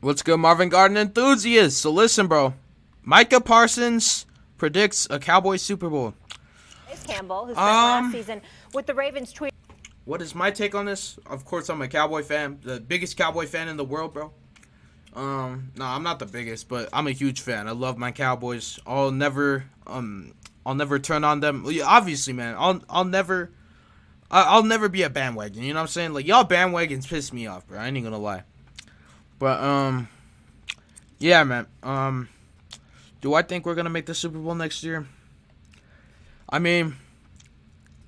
What's good, Marvin Garden enthusiasts? So listen, bro. Micah Parsons predicts a Cowboys Super Bowl. Campbell, who spent last season with the Ravens, tweeted. What is my take on this? Of course, I'm a Cowboy fan, the biggest Cowboy fan in the world, bro. No, I'm not the biggest, but I'm a huge fan. I love my Cowboys. I'll never turn on them. Obviously, man, I'll never be a bandwagon. You know what I'm saying? Like, y'all bandwagons piss me off, bro. I ain't gonna lie. But yeah, man. Do I think we're gonna make the Super Bowl next year? I mean,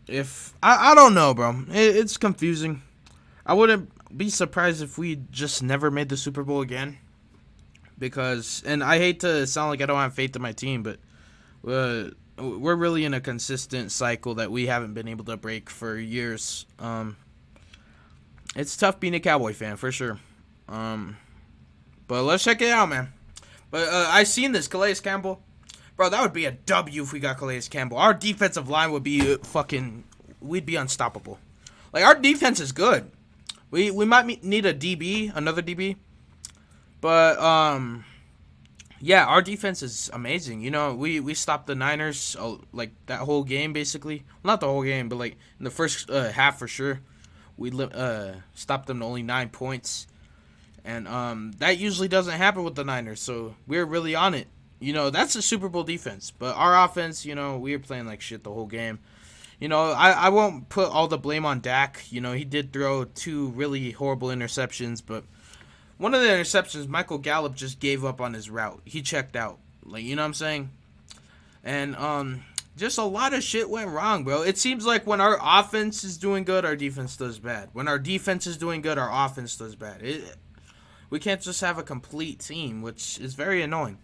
if I don't know, bro. It's confusing. I wouldn't be surprised if we just never made the Super Bowl again. Because, and I hate to sound like I don't have faith in my team, but we're really in a consistent cycle that we haven't been able to break for years. It's tough being a Cowboy fan, for sure. But let's check it out, man. But I seen this, Calais Campbell. Bro, that would be a W if we got Calais Campbell. Our defensive line would be we'd be unstoppable. Like, our defense is good. We might need a DB, another DB. But, yeah, our defense is amazing. You know, we stopped the Niners, like, that whole game, basically. Well, not the whole game, but, like, in the first half for sure. We stopped them to only 9 points. And that usually doesn't happen with the Niners, so we're really on it. You know, that's a Super Bowl defense. But our offense, you know, we were playing like shit the whole game. You know, I won't put all the blame on Dak. You know, he did throw 2 really horrible interceptions, but one of the interceptions, Michael Gallup just gave up on his route. He checked out. Like, you know what I'm saying? And just a lot of shit went wrong, bro. It seems like when our offense is doing good, our defense does bad. When our defense is doing good, our offense does bad. We can't just have a complete team, which is very annoying.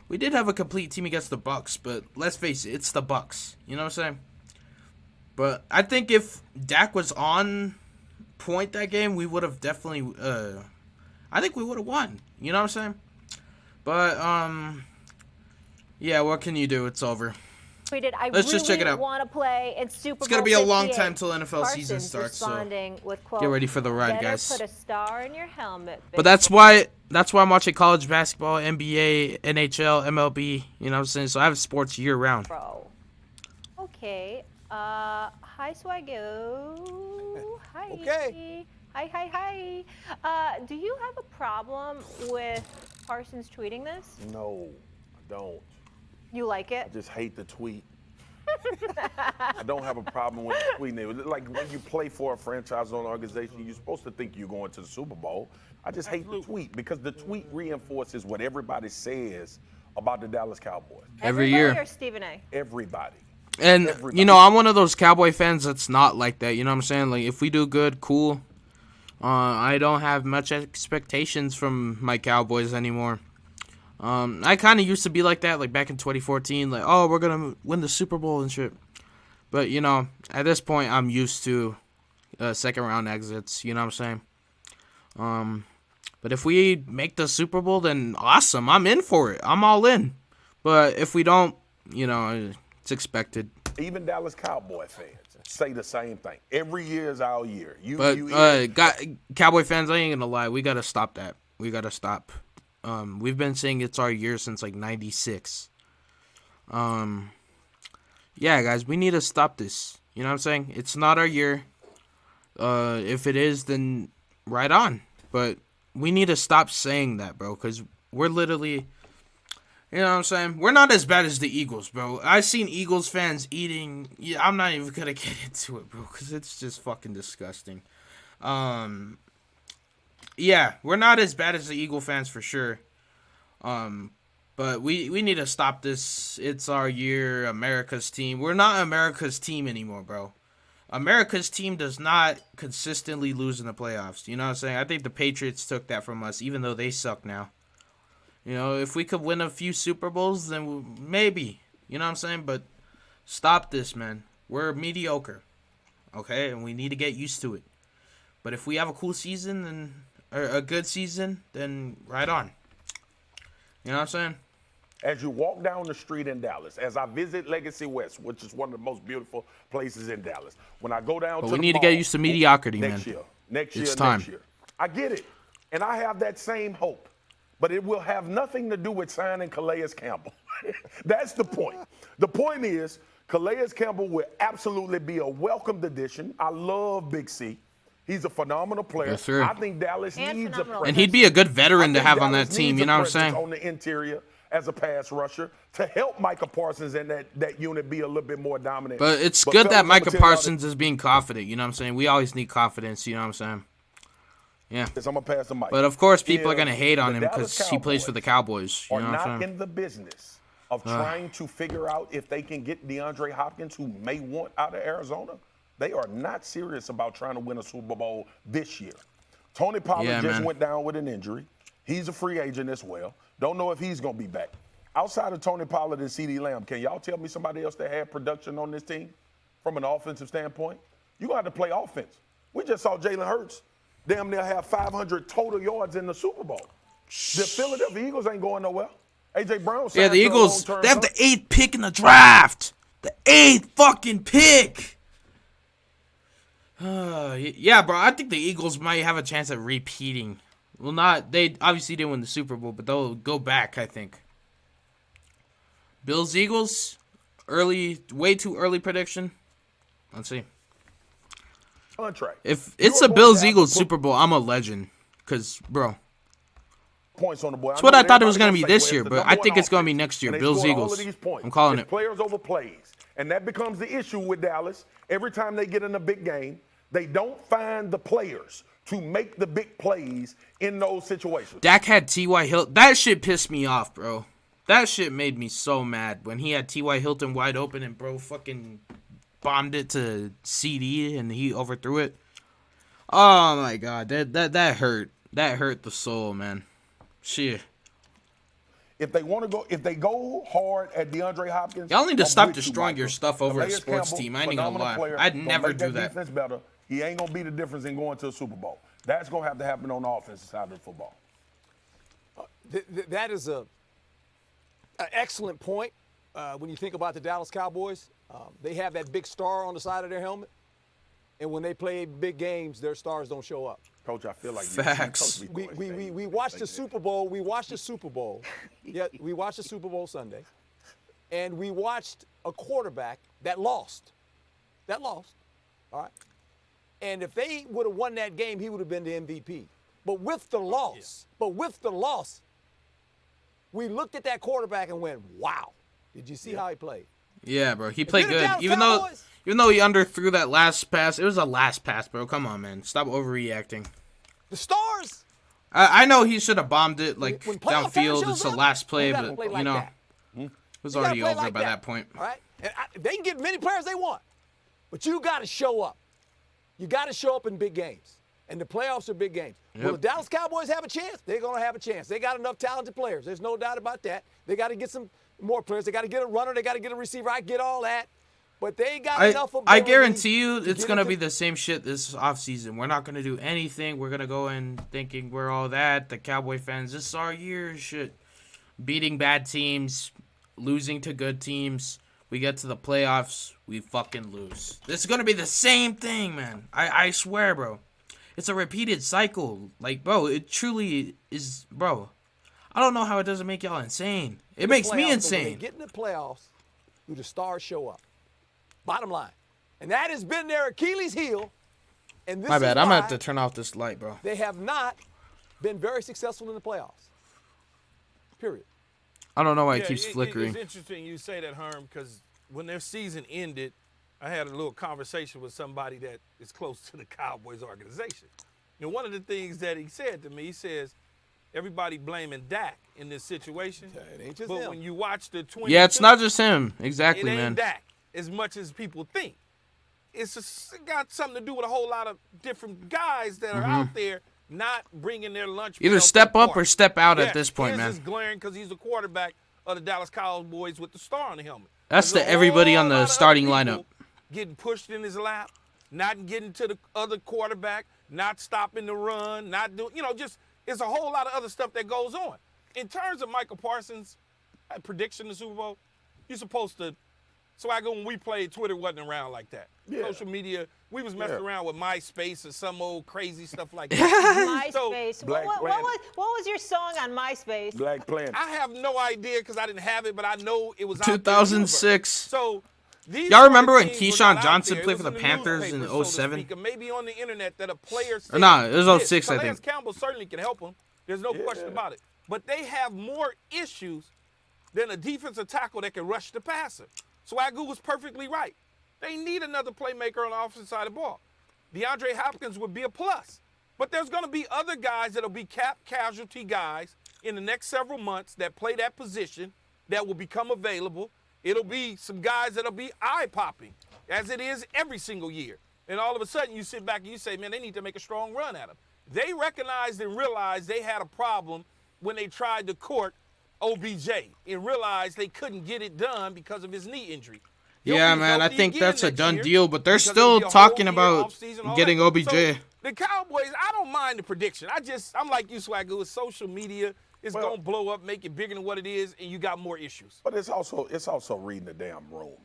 We did have a complete team against the Bucks, but let's face it, it's the Bucks. You know what I'm saying? But I think if Dak was on point that game, we would have definitely I think we would have won. You know what I'm saying? But yeah, what can you do? It's over. Let's just check it out. Want to play in Super Bowl it's gonna be a long 58. time till NFL Parsons season starts, so with, quote, get ready for the ride, guys. Put a star in your helmet, but that's why I'm watching college basketball, NBA, NHL, MLB. You know what I'm saying? So I have sports year round. Bro. Okay. Hi, Swaggo. Hi. Okay. Hi. Do you have a problem with Parsons tweeting this? No, I don't. You like it? I just hate the tweet. I don't have a problem with tweeting it. Like, when you play for a franchise or an organization, you're supposed to think you're going to the Super Bowl. I just hate the tweet because the tweet reinforces what everybody says about the Dallas Cowboys. Every year. Or Stephen A? Everybody. And, you know, I'm one of those Cowboy fans that's not like that. You know what I'm saying? Like, if we do good, cool. I don't have much expectations from my Cowboys anymore. I kind of used to be like that, like back in 2014, like, oh, we're going to win the Super Bowl and shit. But, you know, at this point, I'm used to second-round exits, you know what I'm saying? But if we make the Super Bowl, then awesome. I'm in for it. I'm all in. But if we don't, you know, it's expected. Even Dallas Cowboy fans say the same thing. Every year is our year. Cowboy fans, I ain't going to lie. We got to stop that. We got to stop. We've been saying it's our year since like 96. Yeah, guys, we need to stop this. You know what I'm saying? It's not our year. If it is, then right on. But we need to stop saying that, bro, because we're literally, you know what I'm saying? We're not as bad as the Eagles, bro. I've seen Eagles fans eating. Yeah, I'm not even gonna get into it, bro, because it's just fucking disgusting. Yeah, we're not as bad as the Eagle fans for sure. But we need to stop this. It's our year, America's team. We're not America's team anymore, bro. America's team does not consistently lose in the playoffs. You know what I'm saying? I think the Patriots took that from us, even though they suck now. You know, if we could win a few Super Bowls, then maybe. You know what I'm saying? But stop this, man. We're mediocre. Okay? And we need to get used to it. But if we have a cool season, then or a good season, then right on. You know what I'm saying? As you walk down the street in Dallas, as I visit Legacy West, which is one of the most beautiful places in Dallas, when I go down to the we need to mall, get used to mediocrity, next man. Next year, it's time. I get it. And I have that same hope. but it will have nothing to do with signing Calais Campbell. That's the point. The point is, Calais Campbell will absolutely be a welcomed addition. I love Big C. He's a phenomenal player. Yes, sir. I think Dallas And needs a phenomenal. presence. And he'd be a good veteran I to think have on Dallas that team. needs You a know what I'm presence saying? on the interior as a pass rusher to help Micah Parsons and that unit be a little bit more dominant. But it's good fellas, that I'ma Micah tell y'all Parsons is being confident. You know what I'm saying? We always need confidence. You know what I'm saying? Yeah. this, I'm gonna pass the mic. But of course, people are If gonna hate on the him Dallas because he plays for the Cowboys. You are know what I'm not saying? in the business of trying to figure out if they can get DeAndre Hopkins, who may want out of Arizona. They are not serious about trying to win a Super Bowl this year. Tony Pollard Yeah, just man. went down with an injury. He's a free agent as well. Don't know if he's going to be back. Outside of Tony Pollard and CeeDee Lamb, can y'all tell me somebody else that had production on this team from an offensive standpoint? You're going to have to play offense. We just saw Jalen Hurts damn near have 500 total yards in the Super Bowl. The Philadelphia Eagles ain't going nowhere. A.J. Brown Yeah, signed the to a Eagles, long-term they have the contract. 8th pick in the draft. The 8th fucking pick. Yeah, bro, I think the Eagles might have a chance at repeating. Well, they obviously didn't win the Super Bowl, but they'll go back, I think. Bills, Eagles, way too early prediction. Let's see. Contract. If it's You are a going Bills, to have Eagles to put Super Bowl, I'm a legend. Because, bro, points on the board. that's what I thought it was going to be this year, but I think it's going to be next year. Bills, Eagles. I'm calling it. Players over plays. And that becomes the issue with Dallas. Every time they get in a big game, they don't find the players to make the big plays in those situations. Dak had T.Y. Hilton. That shit pissed me off, bro. That shit made me so mad when he had T.Y. Hilton wide open and bro fucking bombed it to CD and he overthrew it. Oh my god, that hurt. That hurt the soul, man. Shit. If they go hard at DeAndre Hopkins, Y'all need to I'm stop with you, destroying your Michael. stuff over a Calais sports Campbell, team. I ain't gonna phenomenal lie. player, I'd gonna never make do that that. defense better. He ain't gonna be the difference in going to a Super Bowl. That's gonna have to happen on the offensive side of the football. That is an excellent point. When you think about the Dallas Cowboys, they have that big star on the side of their helmet, and when they play big games, their stars don't show up. Coach, I feel like Facts. We watched the Super Bowl. We watched the Super Bowl. Yeah, we watched the Super Bowl Sunday, and we watched a quarterback that lost. All right. And if they would have won that game, he would have been the MVP. But with the loss, we looked at that quarterback and went, "Wow! Did you see how he played?" Yeah, bro. He played you're the good. Dallas Even though he underthrew that last pass, it was a last pass, bro. Come on, man. Stop overreacting. The stars. I know he should have bombed it like When playoff time downfield. shows It's the up, last play, you gotta but play like you know, that. it was You gotta already play over like by that point. All right? And they can get many players they want, but you got to show up. You got to show up in big games, and the playoffs are big games. Will Yep. the Dallas Cowboys have a chance? They're going to have a chance. They got enough talented players. There's no doubt about that. They got to get some more players. They got to get a runner. They got to get a receiver. I get all that, but they got enough ability. I guarantee you it's get going to into- be the same shit this offseason. We're not going to do anything. We're going to go in thinking we're all that. The Cowboy fans, this is our year. Shit. Beating bad teams, losing to good teams. We get to the playoffs, we fucking lose. This is going to be the same thing, man. I swear, bro. It's a repeated cycle. Like, bro, it truly is, bro. I don't know how it doesn't make y'all insane. It makes me playoffs, but when insane. they get in the playoffs, do the stars show up? Bottom line. And that has been their Achilles heel. And this My bad. is I'm going to why have to turn off this light, bro. they have not been very successful in the playoffs. Period. I don't know why it Yeah, keeps flickering. It's interesting you say that, Herm, because when their season ended, I had a little conversation with somebody that is close to the Cowboys organization. And one of the things that he said to me, he says, everybody blaming Dak in this situation. It ain't just But him. when you watch the 22, Yeah, it's not just him. it Exactly, ain't man. Dak as much as people think. It got something to do with a whole lot of different guys that are out there not bringing their lunch. Mm-hmm. Either pail to step the up party. or step out Yeah, at this point, his man. is glaring because he's the quarterback of the Dallas Cowboys with the star on the helmet. That's There's to a everybody whole on the lot of starting other people lineup. getting pushed in his lap, not getting to the other quarterback, not stopping the run, not doing, just it's a whole lot of other stuff that goes on. In terms of Micah Parsons' prediction in the Super Bowl, you're supposed to Swagger, when we played, Twitter wasn't around like that. Yeah. Social media, we was messing Yeah. around with MySpace or some old crazy stuff like that. MySpace. Black What Planet. was your song on MySpace? Black Planet. I have no idea because I didn't have it, but I know it was out there in the 2006. So these Y'all sort of remember when things were Keyshawn not out Johnson there. played It for was the in Panthers in newspapers, so to 07? speak, or maybe on the internet that a player said nah, it was this. 06, I Calais think. Campbell certainly can help him. There's no question about it. But they have more issues than a defensive tackle that can rush the passer. Swagoo was perfectly right. They need another playmaker on the offensive side of the ball. DeAndre Hopkins would be a plus. But there's going to be other guys that'll be cap casualty guys in the next several months that play that position that will become available. It'll be some guys that'll be eye-popping, as it is every single year. And all of a sudden you sit back and you say, man, they need to make a strong run at him. They recognized and realized they had a problem when they tried to court OBJ and realized they couldn't get it done because of his knee injury. He'll Yeah, be man, I healthy think again that's a next done year deal, but they're because it'll still be a whole talking year, about off-season, all getting that. OBJ. So, the Cowboys, I don't mind the prediction. I'm like you, Swagoo, with social media. It's Well- going to blow up, make it bigger than what it is, and you got more issues. But it's also reading the damn room,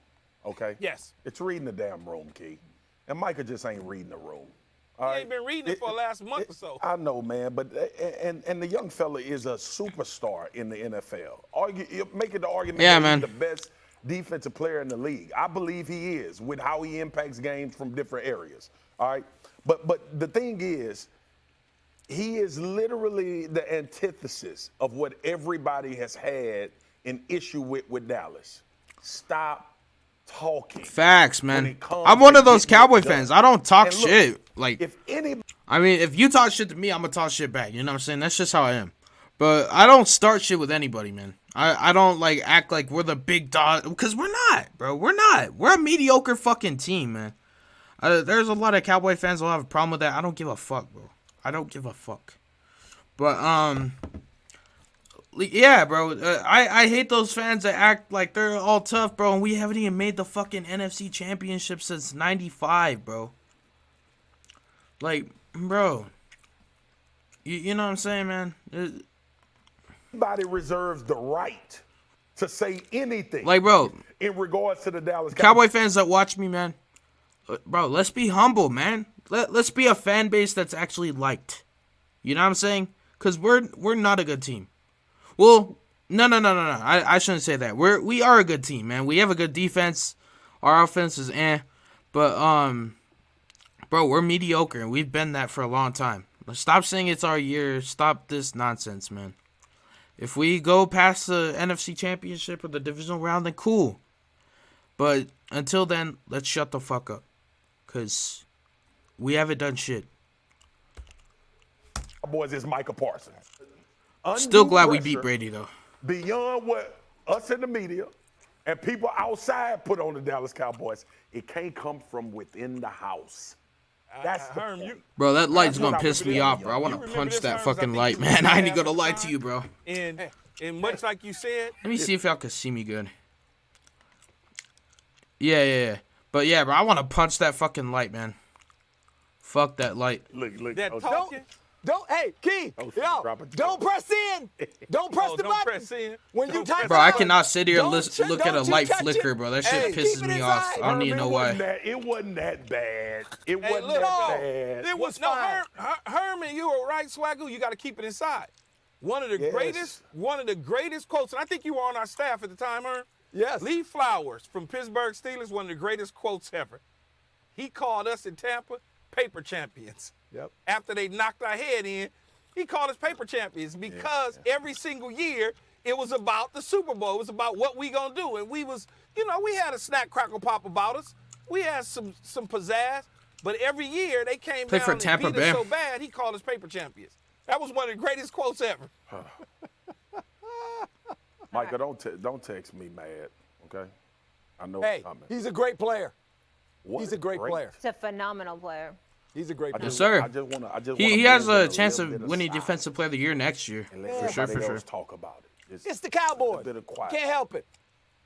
okay? Yes. It's reading the damn room, Key. And Micah just ain't reading the room. He ain't been reading it for the last month or so. I know, man, but and the young fella is a superstar in the NFL. Making the argument Yeah, that man. he's the best defensive player in the league. I believe he is with how he impacts games from different areas. All right, but the thing is, he is literally the antithesis of what everybody has had an issue with Dallas. Stop talking. Facts, when man. it comes I'm one to of those getting it Cowboy done. fans. I don't talk And look, shit. Like, if any I mean, if you talk shit to me, I'm gonna talk shit back. You know what I'm saying? That's just how I am. But I don't start shit with anybody, man. I don't like act like we're the big dog, because we're not, bro. We're not. We're a mediocre fucking team, man. There's a lot of Cowboy fans who have a problem with that. I don't give a fuck, bro. I don't give a fuck. But yeah, bro. I hate those fans that act like they're all tough, bro. And we haven't even made the fucking NFC Championship since '95, bro. Like, bro. You know what I'm saying, man? Anybody reserves the right to say anything. Like, bro, in regards to the Dallas Cowboy fans that watch me, man. Bro, let's be humble, man. Let's be a fan base that's actually liked. You know what I'm saying? Because we're not a good team. Well, no. I shouldn't say that. We are a good team, man. We have a good defense. Our offense is but bro, we're mediocre, and we've been that for a long time. Stop saying it's our year. Stop this nonsense, man. If we go past the NFC Championship or the divisional round, then cool. But until then, let's shut the fuck up. Because we haven't done shit. Cowboys is Micah Parsons. Still Undue glad we pressure beat Brady, though. Beyond what us in the media and people outside put on the Dallas Cowboys, it can't come from within the house. That's the Herm, point. Bro, that light's That's what gonna I piss me remember. off, bro. I want You to remember punch this, that Herms? I fucking think light, you man. were I ain't gonna half lie the to you, bro. And much like you said, Let me see if y'all can see me good. Yeah. But yeah, bro, I want to punch that fucking light, man. Fuck that light. Look. that oh, talking. Hey, Key, drop it. don't press in. Don't press the don't button. press in. When you Don't type Bro, I out, cannot sit here and don't look at a you light touch flicker, it. bro. That Hey, shit keep pisses it me off. inside. I don't Herm, even know it why. wasn't that bad. It Hey, wasn't look, that it bad. was no Herman. You were right, Swagoo. You got to keep it inside. One of the Yes. greatest quotes, and I think you were on our staff at the time, Herm. Yes. Lee Flowers from Pittsburgh Steelers, one of the greatest quotes ever. He called us in Tampa paper champions. Yep. After they knocked our head in, he called us paper champions because every single year it was about the Super Bowl. It was about what we gonna do, and we had a snack crackle pop about us. We had some pizzazz, but every year they came Play down for and Tampa beat Bay. us so bad he called us paper champions. That was one of the greatest quotes ever. Micah, don't text me mad, okay? I know Hey, it's coming. he's a great player. What He's a great player. He's a phenomenal player. He's a great player. Yes, sir. I just wanna He has bring a in chance little of bit of winning silence Defensive Player of the Year next year. and let For everybody sure. else talk about it. It's the Cowboys. A bit of quiet. Can't help it.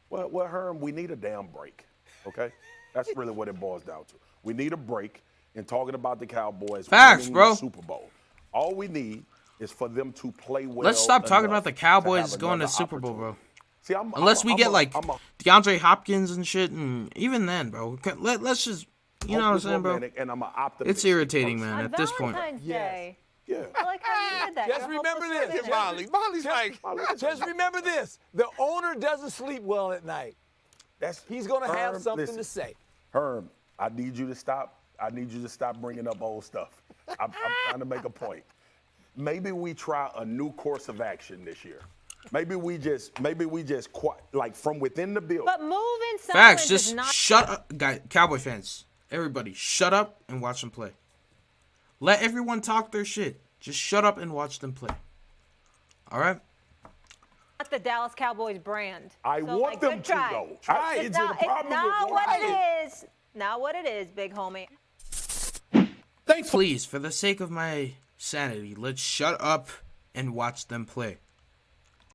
Well, Herm, we need a damn break, okay? That's really what it boils down to. We need a break in talking about the Cowboys Facts, winning bro. the Super Bowl. All we need is for them to play well. Let's stop talking enough about the to Cowboys have going to another Super Bowl, bro. opportunity. See, Unless we get like DeAndre Hopkins and shit, and even then, bro, let's just, you know what I'm saying, bro? And I'm an optimist. It's irritating, person. man. On At this point. Valentine's Day. Yeah. I like how you did that. Just You're remember hopeless this. romantic. Molly's like, Just remember this: the owner doesn't sleep well at night. He's going to have something to say. Herm, I need you to stop. I need you to stop bringing up old stuff. I'm trying to make a point. Maybe we try a new course of action this year. Maybe we just like from within the building. But moving someone Facts. does Just not. shut up, guys. Cowboy fans, everybody, shut up and watch them play. Let everyone talk their shit. Just shut up and watch them play. All right. Not the Dallas Cowboys brand. I So, want like, them good to try. though. It's not what it is. Not what it is, big homie. Please, for the sake of my sanity, let's shut up and watch them play.